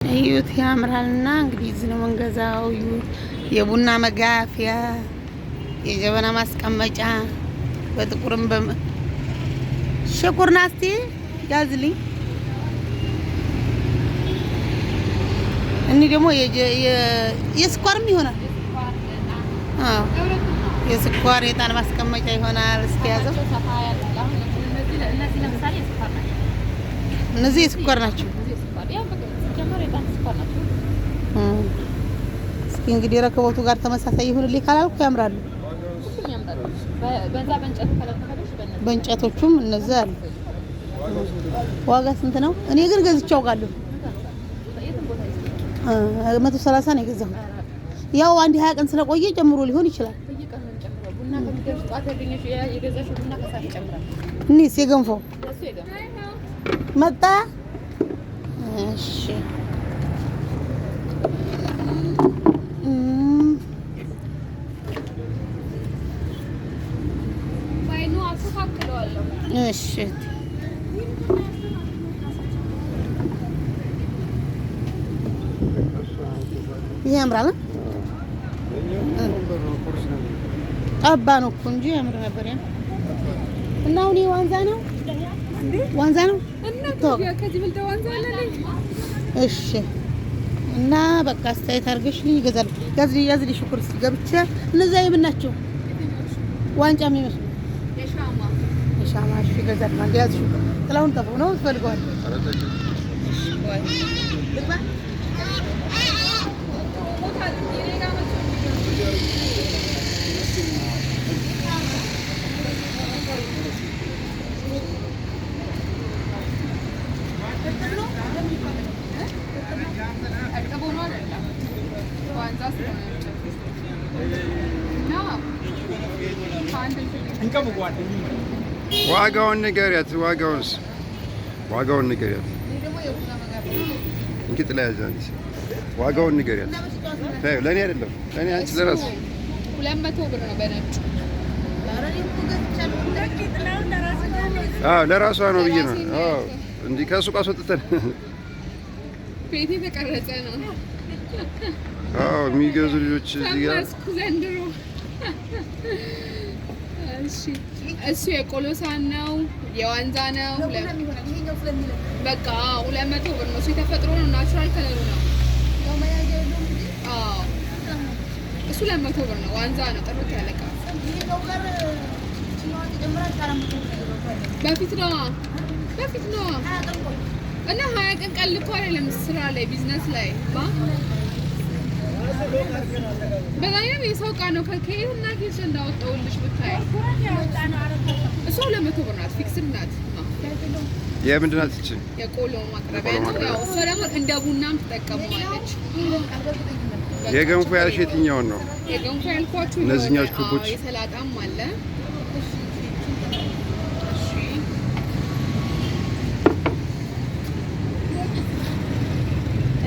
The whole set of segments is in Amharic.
እዩት ያምራልና እንግዲህ እዚህ ነው መንገዛው። የቡና መጋፊያ፣ የጀበና ማስቀመጫ በጥቁርም ሸኩር ናስቲ ያዝልኝ። እኒ ደግሞ የስኳርም ይሆናል። አዎ የስኳር የጣን ማስቀመጫ ይሆናል። እስኪ ያዘው። እነዚህ የስኳር ናቸው። እስኪ እንግዲህ ረከቦቱ ጋር ተመሳሳይ ይሁንልኝ ካላልኩ ያምራሉ። በእንጨቶቹም እነዚህ አሉ። ዋጋ ስንት ነው? እኔ ግን ገዝቼ አውቃለሁ። 130 ነው የገዛሁት። ያው አንድ 20 ቀን ስለቆየ ጨምሮ ሊሆን ይችላል። እኔስ የገንፎ መጣ። እሺ እሺ ይሄ ያምራል። ጠባ ነው እኮ እንጂ ያምር ነበር። እና አሁን ዋንዛ ነው እሺ። እና በቃ አስተያየት አድርገሽልኝ ይገዛል። ያዝልኝ ሽኩር ገብቼ እነዛ የምናቸው ዋንጫ የሚመስሉ የሻማ እሺ ይገዛል። ማለት ያዝ ሽኩር ጥላውን ጠፋው ነው ትፈልገዋል። እሺ ወይ ልባ ዋጋውን ንገሪያት። ዋጋውን ንገሪያት። እንኪ ጥላ ያዝ አንቺ። ዋጋውን ንገሪያት። ለእኔ አይደለም ለእኔ አንቺ ለራስ 200 ብር ነው በነጭ። ለራሷ ነው ብዬ ነው። እንዲህ ከሱቅ አስወጥተን ቤት የተቀረጸ ነው። የሚገዙ ልጆች እዚህ ጋር ዘንድሮ። እሺ እሱ የቆሎ ሳህን ነው፣ የዋንዛ ነው። በቃ 200 ብር ነው። እሱ የተፈጥሮ ነው፣ ናቹራል ከለሩ ነው። እሱ 200 ብር ነው። ዋንዛ ነው፣ ጥርት ያለ ዕቃ። በፊት ነው እና 20 ቀን ቀልኮ አይደለም ስራ ላይ ቢዝነስ ላይ በዛኛው የሰው ዕቃ ነው። ከከየት እና ከየት እንዳወጣውልሽ ብታይ እሱ 200 ብር ናት። ፊክስድ ናት። የምንድን ናት እቺ? የቆሎ ማቅረቢያ ነው። ያው እሷ ደግሞ እንደ ቡናም ትጠቀመዋለች። የገንፎ ያልሽ የትኛውን ነው? የገንፎ ያልኳችሁ እነዚህኛው ኩቦች። የሰላጣም አለ።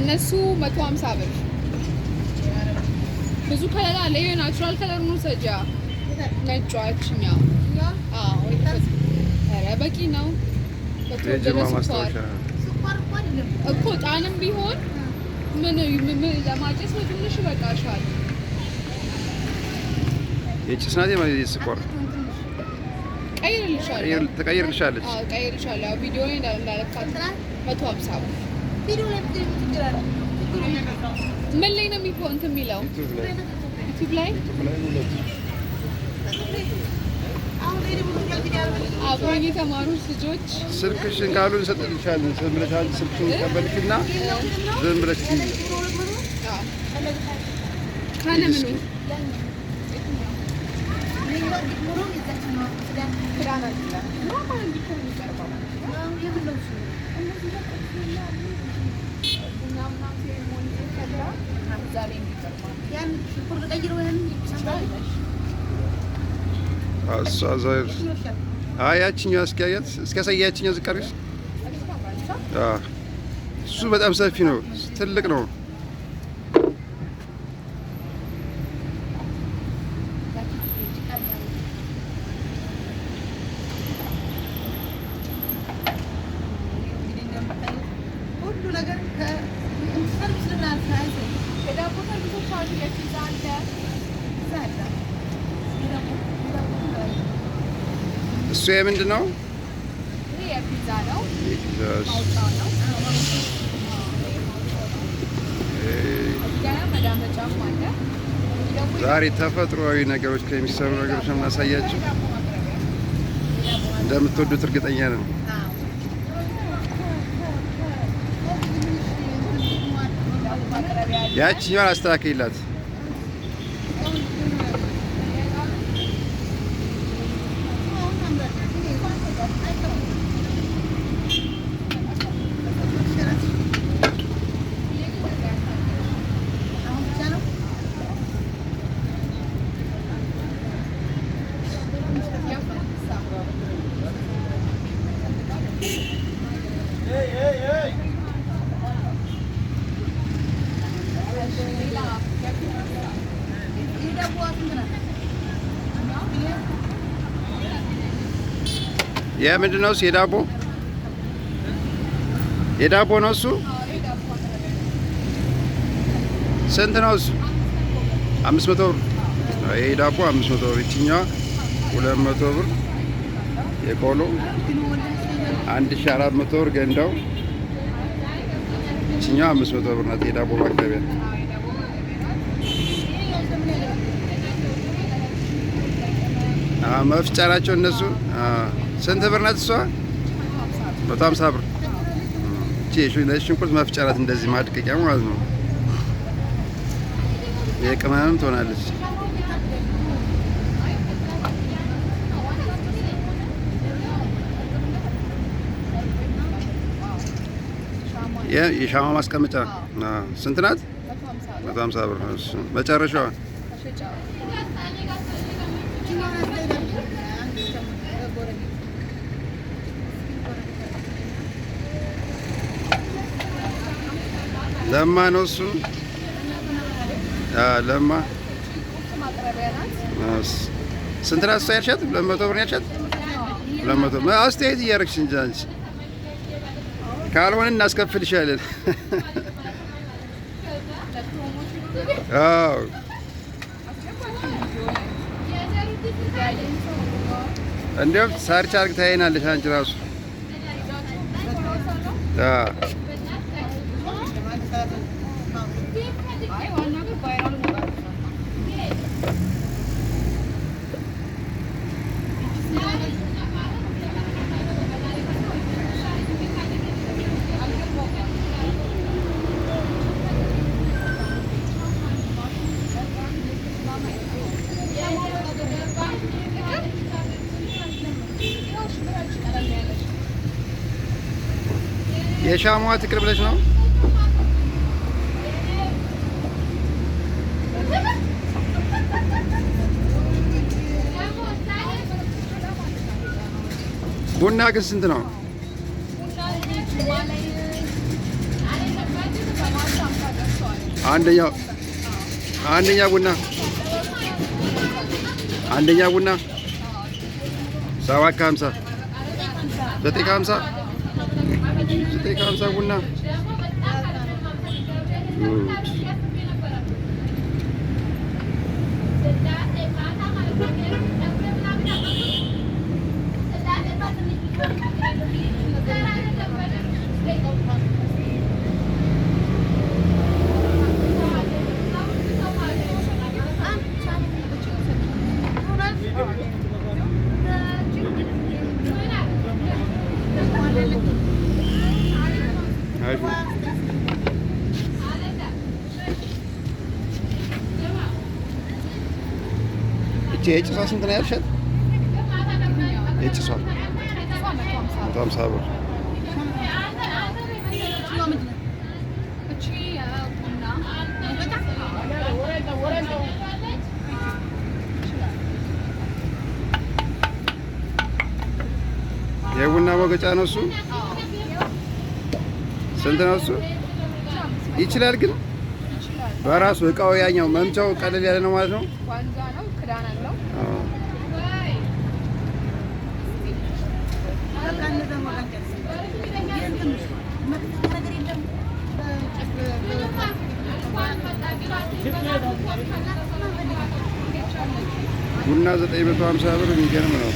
እነሱ 150 ብር። ብዙ ከለር አለ። ይሄ ናቹራል ከለር ነው። ሰጃ ነጫችኛ ኧረ በቂ ነው። እኮ ጣንም ቢሆን ምን ለማጨስ ነው ትንሽ ይበቃሻል። የጭስ ናት ማለት ስኳር ትቀይርልሻለች። ቀይርልሻለሁ። ቪዲዮ ላይ እንዳለካት 150 ብር። ምን ላይ ነው እንትን የሚለው? ዩቲዩብ ላይ አብሮኝ የተማሩ ልጆች ስልክሽን ካሉ እንሰጥልሻለን። ዝም ብለሽ አንቺ ስልክሽን ቀበልሽና ዝም ብለሽ ካለ ምኑ ያችኛው እስኪያሳያችኛው ዝቀርሽ። እሱ በጣም ሰፊ ነው፣ ትልቅ ነው። የፒዛ አለ። እሱ የምንድን ነው? ይሄ የፒዛ ነው። የፒዛስ ማውጫው ነው። ገና መዳመጫም አለ። ዛሬ ተፈጥሯዊ ነገሮች ከሚሰሩ ነገሮች ነው የምናሳያችሁ። እንደምትወዱት እርግጠኛ ነን። ያቺኛዋን አስተካክይላት። የምንድን ነው እሱ? የዳቦ ነው እሱ። ስንት ነው እሱ? 500 ብር። ይሄ ዳቦ 500 ብር። ይችኛዋ 200 ብር። የቆሎ 1400 ብር። ገንዳው ይችኛዋ 500 ብር ናት። የዳቦ ማቅረቢያ መፍጫ ናቸው እነሱ። ስንት ብር ናት እሷ? 150 ብር። ሽንኩርት መፍጫ ናት። እንደዚህ ማድቀቂያ ማለት ነው። የቅመምም ትሆናለች። የሻማ ማስቀመጫ ስንት ናት? 150 ብር። መጨረሻዋ ለማ ነው እሱ። ለማ ስንት ናት እሷ ያልሻት? 200 ብር ያልሻት? 200 አስተያየት እያደረግሽ እንጂ አንቺ ካልሆነ እናስከፍልሻለን። አዎ እንዲያውም ሰርች አድርግ ታይናለሽ አንቺ ራሱ። የሻማዋ ትቅር ብለሽ ነው? ቡና ግን ስንት ነው? አንደኛ ቡና 7.50 9.50 9.50 ቡና። እቺ የጭሷ ስንት ነው ያልሻት? የጭሷ 150 ብር። የቡና መውገጫ ነው እሱ። ስንት ነው እሱ? ይችላል ግን በራሱ እቃው ያኛው መምቻው ቀለል ያለ ነው ማለት ነው። ዋንዛ ነው፣ ክዳን አለው። ቡና 950 ብር የሚገርም ነው።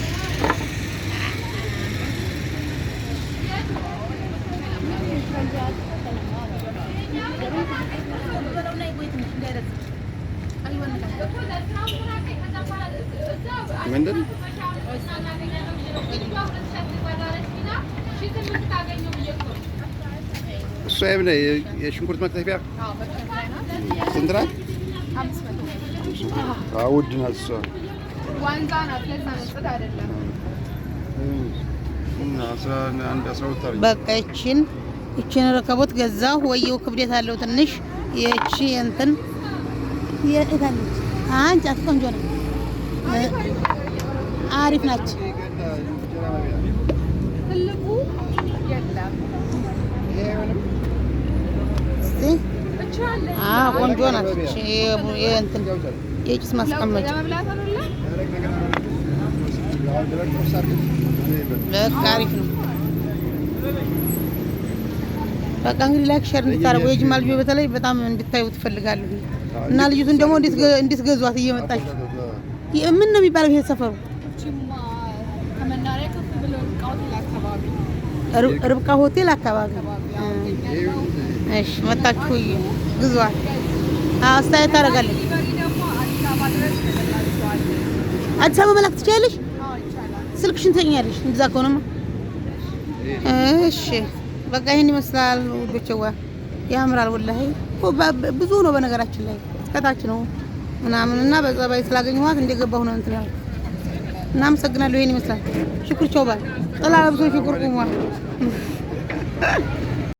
ምንድን እሷ የምን የሽንኩርት መክተፊያ ስንት ናት? ውድ ናት እሷ። በቃ ይችን ረከቦት ገዛሁ። ወየው ክብደት አለው ትንሽ። የቺ እንትን የእታለች አንቺ አትቆንጆ ነው። አሪፍ ናች። ትልቁ የለም እስቲ ቆንጆ ናት። የእንትን የጭስ ማስቀመጫ በቃ አሪፍ ነው። በቃ እንግዲህ ላይክ ሼር እንድታደርጉ የጅማ ልጆች በተለይ በጣም እንድታዩ ትፈልጋለሁ እና ልጅቱን ደግሞ እንድትገዟት እየመጣች ምን ነው የሚባለው ይሄ ሰፈሩ ርብቃ ሆቴል አካባቢ። እሺ መጣችሁ ግዟት። አስተያየት ታደርጋለች። አዲስ አበባ መላክ ትችያለሽ። ስልክሽን ትሰኛለሽ። እንደዛ ከሆነማ እሺ በቃ ይሄን ይመስላል ውዶችዋ። ያምራል ወላሂ። ብዙ ነው በነገራችን ላይ እስከታች ነው ምናምን እና በጸባይ ስላገኘኋት እንደገባሁ ነው እንትን ያልኩት። እናመሰግናለሁ። ይሄን ይመስላል። ሽኩር ቾባ ጥላ ለብሶ ሽኩር ቁሟል።